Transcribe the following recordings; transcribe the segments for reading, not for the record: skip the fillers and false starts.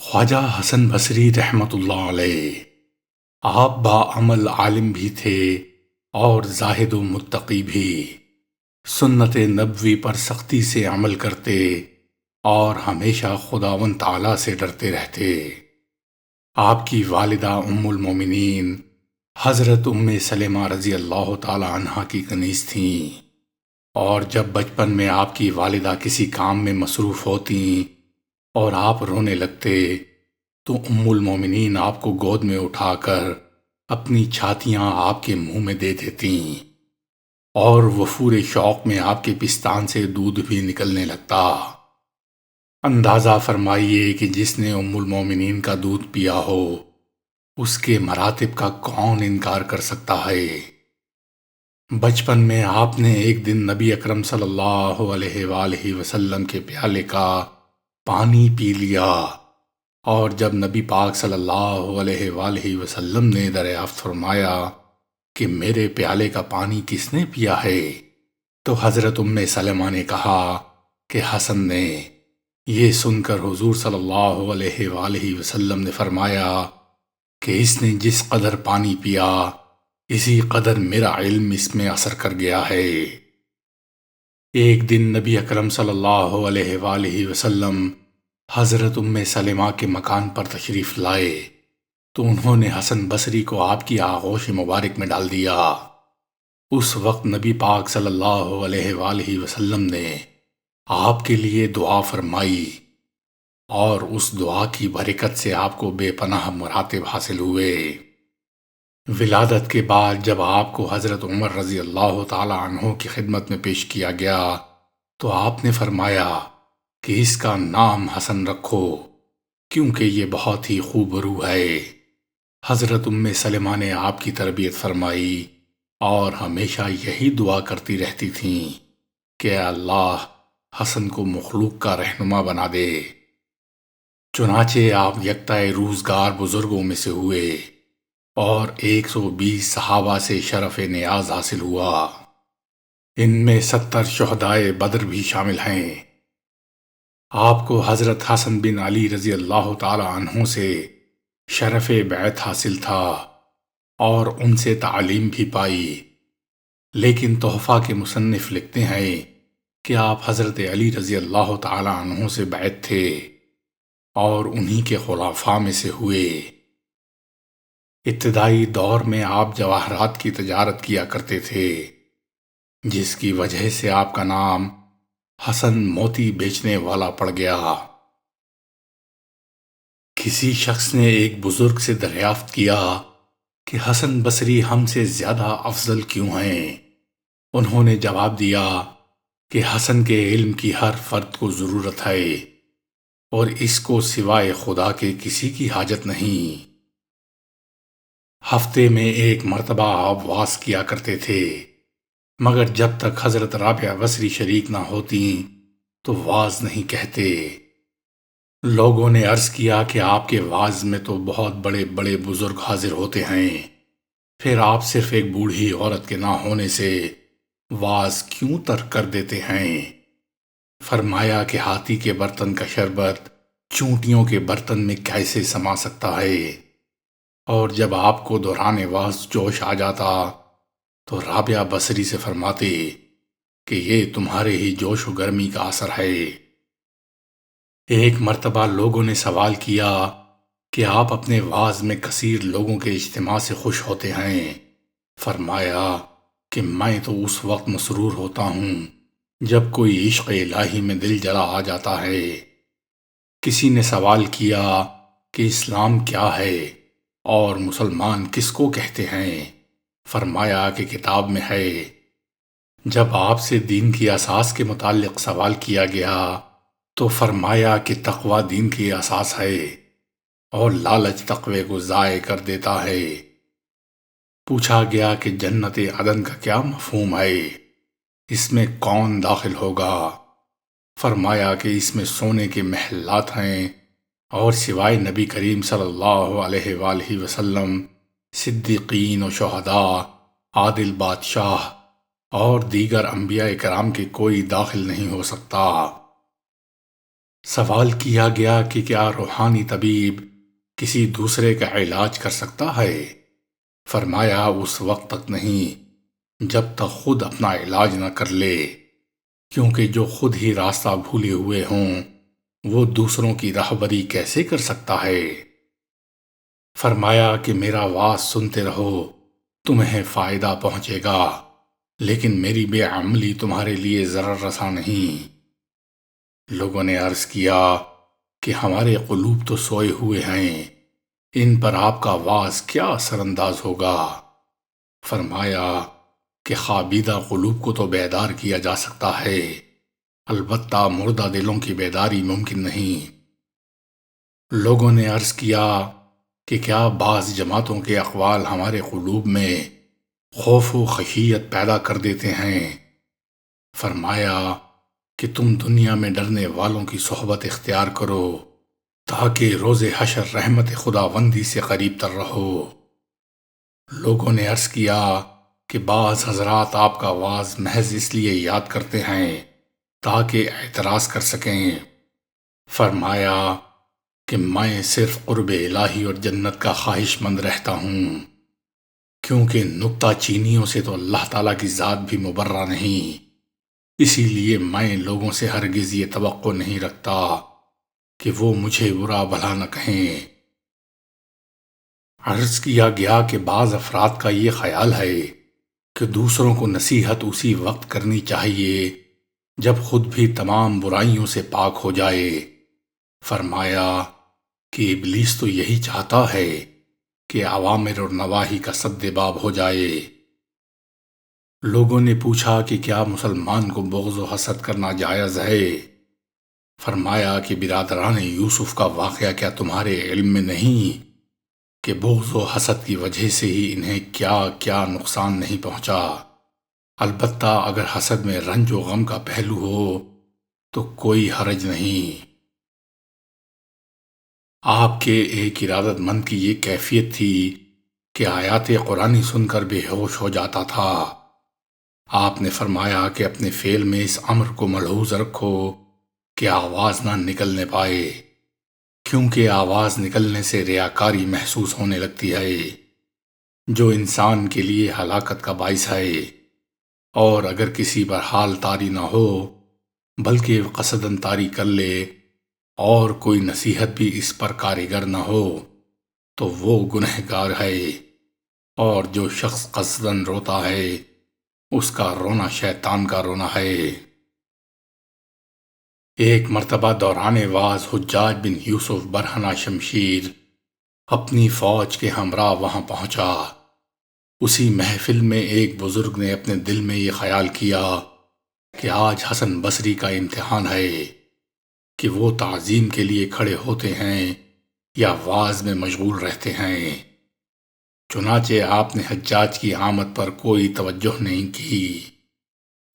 خواجہ حسن بصری رحمۃ اللہ علیہ، آپ باعمل عالم بھی تھے اور زاہد و متقی بھی۔ سنت نبوی پر سختی سے عمل کرتے اور ہمیشہ خداوند تعالیٰ سے ڈرتے رہتے۔ آپ کی والدہ ام المومنین حضرت سلمہ رضی اللہ تعالی عنہا کی کنیز تھیں، اور جب بچپن میں آپ کی والدہ کسی کام میں مصروف ہوتیں اور آپ رونے لگتے تو ام المومنین آپ کو گود میں اٹھا کر اپنی چھاتیاں آپ کے منہ میں دے دیتیں، اور وفور شوق میں آپ کے پستان سے دودھ بھی نکلنے لگتا۔ اندازہ فرمائیے کہ جس نے ام المومنین کا دودھ پیا ہو اس کے مراتب کا کون انکار کر سکتا ہے۔ بچپن میں آپ نے ایک دن نبی اکرم صلی اللہ علیہ وآلہ وسلم کے پیالے کا پانی پی لیا، اور جب نبی پاک صلی اللہ علیہ وآلہ وسلم نے دریافت فرمایا کہ میرے پیالے کا پانی کس نے پیا ہے، تو حضرت سلمہ نے کہا کہ حسن نے۔ یہ سن کر حضور صلی اللہ علیہ وآلہ وسلم نے فرمایا کہ اس نے جس قدر پانی پیا اسی قدر میرا علم اس میں اثر کر گیا ہے۔ ایک دن نبی اکرم صلی اللہ علیہ وآلہ وسلم حضرت سلمہ کے مکان پر تشریف لائے تو انہوں نے حسن بصری کو آپ کی آغوش مبارک میں ڈال دیا۔ اس وقت نبی پاک صلی اللہ علیہ وآلہ وسلم نے آپ کے لیے دعا فرمائی، اور اس دعا کی برکت سے آپ کو بے پناہ مراتب حاصل ہوئے۔ ولادت کے بعد جب آپ کو حضرت عمر رضی اللہ تعالی عنہ کی خدمت میں پیش کیا گیا تو آپ نے فرمایا کہ اس کا نام حسن رکھو، کیونکہ یہ بہت ہی خوب روح ہے۔ حضرت سلمہ نے آپ کی تربیت فرمائی اور ہمیشہ یہی دعا کرتی رہتی تھیں کہ اللہ حسن کو مخلوق کا رہنما بنا دے۔ چنانچہ آپ یکتا روزگار بزرگوں میں سے ہوئے اور 120 صحابہ سے شرف نیاز حاصل ہوا۔ ان میں 70 شہدائے بدر بھی شامل ہیں۔ آپ کو حضرت حسن بن علی رضی اللہ تعالی عنہ سے شرف بیعت حاصل تھا اور ان سے تعلیم بھی پائی، لیکن تحفہ کے مصنف لکھتے ہیں کہ آپ حضرت علی رضی اللہ تعالی عنہ سے بیعت تھے اور انہی کے خلفاء میں سے ہوئے۔ ابتدائی دور میں آپ جواہرات کی تجارت کیا کرتے تھے، جس کی وجہ سے آپ کا نام حسن موتی بیچنے والا پڑ گیا۔ کسی شخص نے ایک بزرگ سے دریافت کیا کہ حسن بصری ہم سے زیادہ افضل کیوں ہیں؟ انہوں نے جواب دیا کہ حسن کے علم کی ہر فرد کو ضرورت ہے اور اس کو سوائے خدا کے کسی کی حاجت نہیں۔ ہفتے میں ایک مرتبہ آپ واز کیا کرتے تھے، مگر جب تک حضرت رابعہ بصری شریک نہ ہوتی تو واز نہیں کہتے۔ لوگوں نے عرض کیا کہ آپ کے واز میں تو بہت بڑے بڑے بزرگ حاضر ہوتے ہیں، پھر آپ صرف ایک بوڑھی عورت کے نہ ہونے سے واز کیوں ترک کر دیتے ہیں؟ فرمایا کہ ہاتھی کے برتن کا شربت چونٹیوں کے برتن میں کیسے سما سکتا ہے؟ اور جب آپ کو دوران واز جوش آ جاتا تو رابعہ بصری سے فرماتے کہ یہ تمہارے ہی جوش و گرمی کا اثر ہے۔ ایک مرتبہ لوگوں نے سوال کیا کہ آپ اپنے واز میں کثیر لوگوں کے اجتماع سے خوش ہوتے ہیں۔ فرمایا کہ میں تو اس وقت مسرور ہوتا ہوں جب کوئی عشق الہی میں دل جلا آ جاتا ہے۔ کسی نے سوال کیا کہ اسلام کیا ہے اور مسلمان کس کو کہتے ہیں؟ فرمایا کہ کتاب میں ہے۔ جب آپ سے دین کی اساس کے متعلق سوال کیا گیا تو فرمایا کہ تقوی دین کی اساس ہے اور لالچ تقوی کو ضائع کر دیتا ہے۔ پوچھا گیا کہ جنت عدن کا کیا مفہوم ہے؟ اس میں کون داخل ہوگا؟ فرمایا کہ اس میں سونے کے محلات ہیں اور سوائے نبی کریم صلی اللہ علیہ وآلہ وسلم صدیقین و شہداء، عادل بادشاہ اور دیگر انبیاء کرام کے کوئی داخل نہیں ہو سکتا۔ سوال کیا گیا کہ کیا روحانی طبیب کسی دوسرے کا علاج کر سکتا ہے؟ فرمایا اس وقت تک نہیں جب تک خود اپنا علاج نہ کر لے، کیونکہ جو خود ہی راستہ بھولے ہوئے ہوں وہ دوسروں کی راہبری کیسے کر سکتا ہے؟ فرمایا کہ میرا واز سنتے رہو، تمہیں فائدہ پہنچے گا، لیکن میری بے عملی تمہارے لیے ضرر رساں نہیں۔ لوگوں نے عرض کیا کہ ہمارے قلوب تو سوئے ہوئے ہیں، ان پر آپ کا واز کیا اثر انداز ہوگا؟ فرمایا کہ خوابیدہ قلوب کو تو بیدار کیا جا سکتا ہے، البتہ مردہ دلوں کی بیداری ممکن نہیں۔ لوگوں نے عرض کیا کہ کیا بعض جماعتوں کے اقوال ہمارے قلوب میں خوف و خشیت پیدا کر دیتے ہیں؟ فرمایا کہ تم دنیا میں ڈرنے والوں کی صحبت اختیار کرو تاکہ روز حشر رحمت خداوندی سے قریب تر رہو۔ لوگوں نے عرض کیا کہ بعض حضرات آپ کا واز محض اس لیے یاد کرتے ہیں تاکہ اعتراض کر سکیں۔ فرمایا کہ میں صرف قرب الہی اور جنت کا خواہش مند رہتا ہوں، کیونکہ نکتہ چینیوں سے تو اللہ تعالیٰ کی ذات بھی مبرہ نہیں، اسی لیے میں لوگوں سے ہرگز یہ توقع نہیں رکھتا کہ وہ مجھے برا بھلا نہ کہیں۔ عرض کیا گیا کہ بعض افراد کا یہ خیال ہے کہ دوسروں کو نصیحت اسی وقت کرنی چاہیے جب خود بھی تمام برائیوں سے پاک ہو جائے۔ فرمایا کہ ابلیس تو یہی چاہتا ہے کہ اوامر اور نواہی کا سد باب ہو جائے۔ لوگوں نے پوچھا کہ کیا مسلمان کو بغض و حسد کرنا جائز ہے؟ فرمایا کہ برادران یوسف کا واقعہ کیا تمہارے علم میں نہیں کہ بغض و حسد کی وجہ سے ہی انہیں کیا کیا نقصان نہیں پہنچا؟ البتہ اگر حسد میں رنج و غم کا پہلو ہو تو کوئی حرج نہیں۔ آپ کے ایک ارادت مند کی یہ کیفیت تھی کہ آیات قرآنی سن کر بے ہوش ہو جاتا تھا۔ آپ نے فرمایا کہ اپنے فعل میں اس امر کو ملحوظ رکھو کہ آواز نہ نکلنے پائے، کیونکہ آواز نکلنے سے ریاکاری محسوس ہونے لگتی ہے، جو انسان کے لیے ہلاکت کا باعث ہے۔ اور اگر کسی پر حال طاری نہ ہو بلکہ قصداً طاری کر لے اور کوئی نصیحت بھی اس پر کارگر نہ ہو تو وہ گنہگار ہے، اور جو شخص قصداً روتا ہے اس کا رونا شیطان کا رونا ہے۔ ایک مرتبہ دوران واز حجاج بن یوسف برہنہ شمشیر اپنی فوج کے ہمراہ وہاں پہنچا۔ اسی محفل میں ایک بزرگ نے اپنے دل میں یہ خیال کیا کہ آج حسن بصری کا امتحان ہے کہ وہ تعظیم کے لیے کھڑے ہوتے ہیں یا واز میں مشغول رہتے ہیں۔ چنانچہ آپ نے حجاج کی آمد پر کوئی توجہ نہیں کی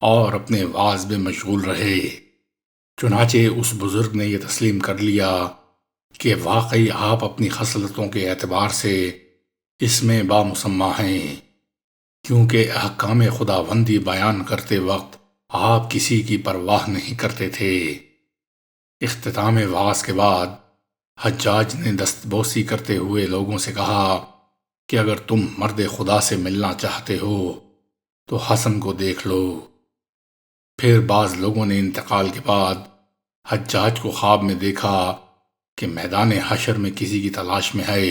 اور اپنے واز میں مشغول رہے۔ چنانچہ اس بزرگ نے یہ تسلیم کر لیا کہ واقعی آپ اپنی خصلتوں کے اعتبار سے اس میں بامسمہ ہیں، کیونکہ احکام خداوندی بیان کرتے وقت آپ کسی کی پرواہ نہیں کرتے تھے۔ اختتام واز کے بعد حجاج نے دستبوسی کرتے ہوئے لوگوں سے کہا کہ اگر تم مرد خدا سے ملنا چاہتے ہو تو حسن کو دیکھ لو۔ پھر بعض لوگوں نے انتقال کے بعد حجاج کو خواب میں دیکھا کہ میدان حشر میں کسی کی تلاش میں ہے،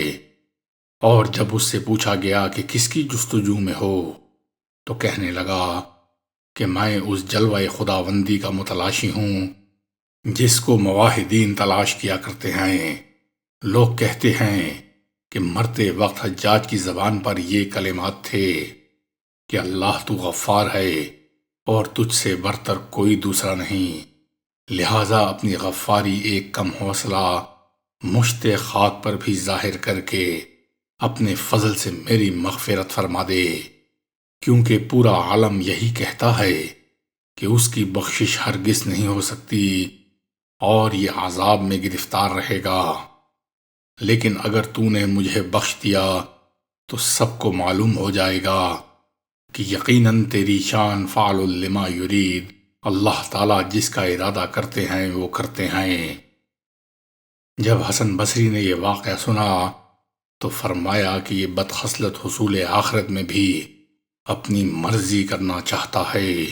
اور جب اس سے پوچھا گیا کہ کس کی جستجو میں ہو تو کہنے لگا کہ میں اس جلوہ خداوندی کا متلاشی ہوں جس کو موحدین تلاش کیا کرتے ہیں۔ لوگ کہتے ہیں کہ مرتے وقت حجاج کی زبان پر یہ کلمات تھے کہ اللہ تو غفار ہے اور تجھ سے برتر کوئی دوسرا نہیں، لہٰذا اپنی غفاری ایک کم حوصلہ مشت خاک پر بھی ظاہر کر کے اپنے فضل سے میری مغفرت فرما دے، کیونکہ پورا عالم یہی کہتا ہے کہ اس کی بخشش ہرگز نہیں ہو سکتی اور یہ عذاب میں گرفتار رہے گا۔ لیکن اگر تو نے مجھے بخش دیا تو سب کو معلوم ہو جائے گا کہ یقیناً تیری شان فعل لما یرید، اللہ تعالیٰ جس کا ارادہ کرتے ہیں وہ کرتے ہیں۔ جب حسن بصری نے یہ واقعہ سنا تو فرمایا کہ یہ بدخصلت حصول آخرت میں بھی اپنی مرضی کرنا چاہتا ہے۔